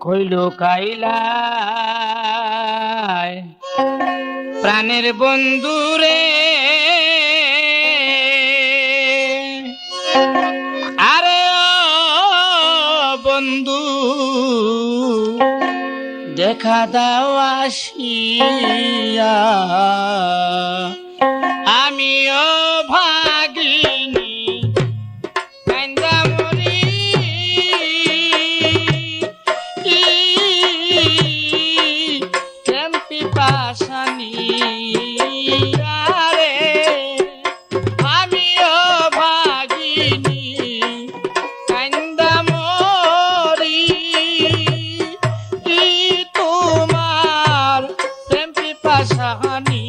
কইল কাইলাই প্রাণের বন্ধুরে আরে ও বন্ধু দেখা দাও আসিয়া আমিও ভাগিনী কান্দামরি কেমপি পাশানি আরে আমিও ভাগিনী কান্দামরি তোমার কেমপি পাশানি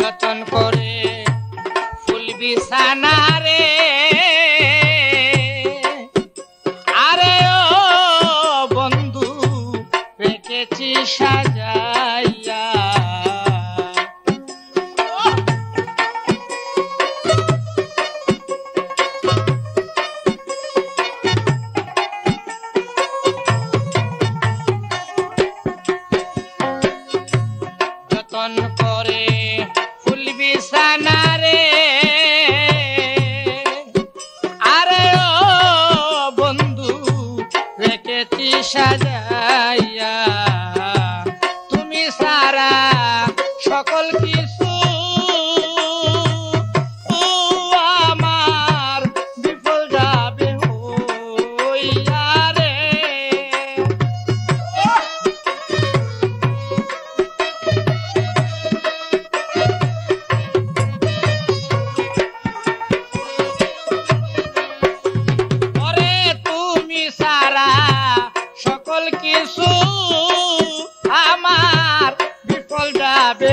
যতন করে ফুল বিছানা রে আরে ও বন্ধু রেখেছি সাজাইয়া যতন করে ফুল বিছানা রে আরে ও বন্ধু রেখেছি সাজাইয়া তুমি সারা সকল কিছু আমার বিফল যাবে হইয়া রে সকল কিছু আমার বিফল যাবে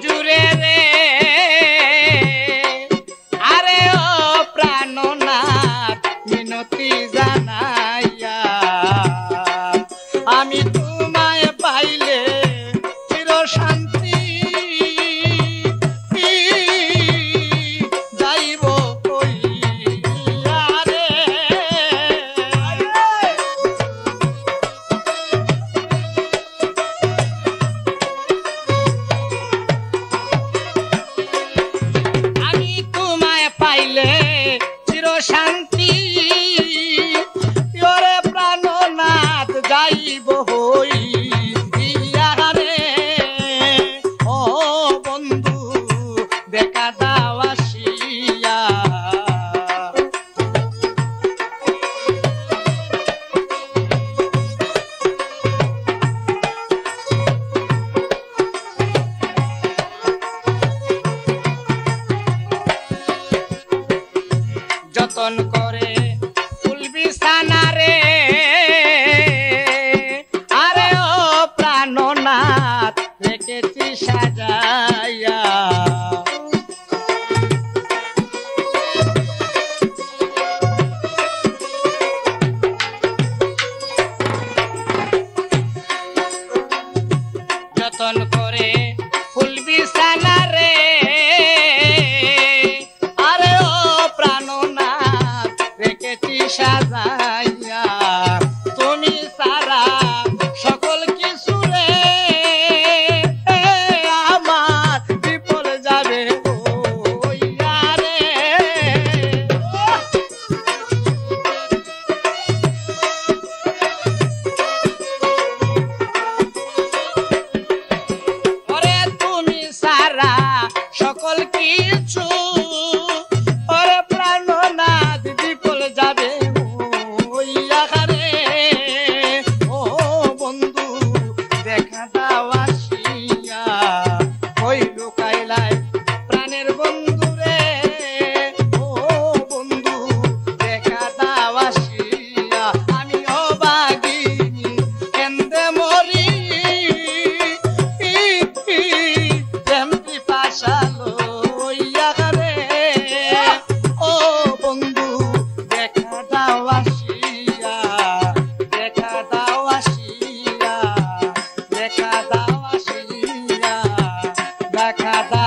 জুড়ে রে আরে ও প্রাণনাথ মিনতি জানাইয়া আমি তোমায় পাইলে চির শান্তি যাইব কইয়া রে আমি তোমায় পাইলে চির শান্তি ওরে প্রাণনাথ যাইব হই রে ও বন্ধু দেখা দাও আসিয়া যতন করে ফুল বিছানা রে আরে ও প্রাণনাথ রেখেছি সাজাইয়া যতন করে ফুল বিছানা রে আরে ও প্রাণনাথ রেখেছি সাজাইয়া তুমি সারা সকল কিছু রে আমার বিফল যাবে হইয়া রে ওরে তুমি সারা সকল কিছু ওরে প্রাণনাথ বিফল যাবে হইয়া রে ও বন্ধু দেখা দাও আসিয়া ওই লুকাইলাই প্রাণের বন্ধু রে ও বন্ধু দেখা দাও আসিয়া আমি অবাগিনী কেন্দে মরি প্রেম পিপাসা লইয়া রে ও বন্ধু দেখা দাও আসিয়া দেখা দাও আসিয়া দেখা দাও আসিয়া দেখা দাও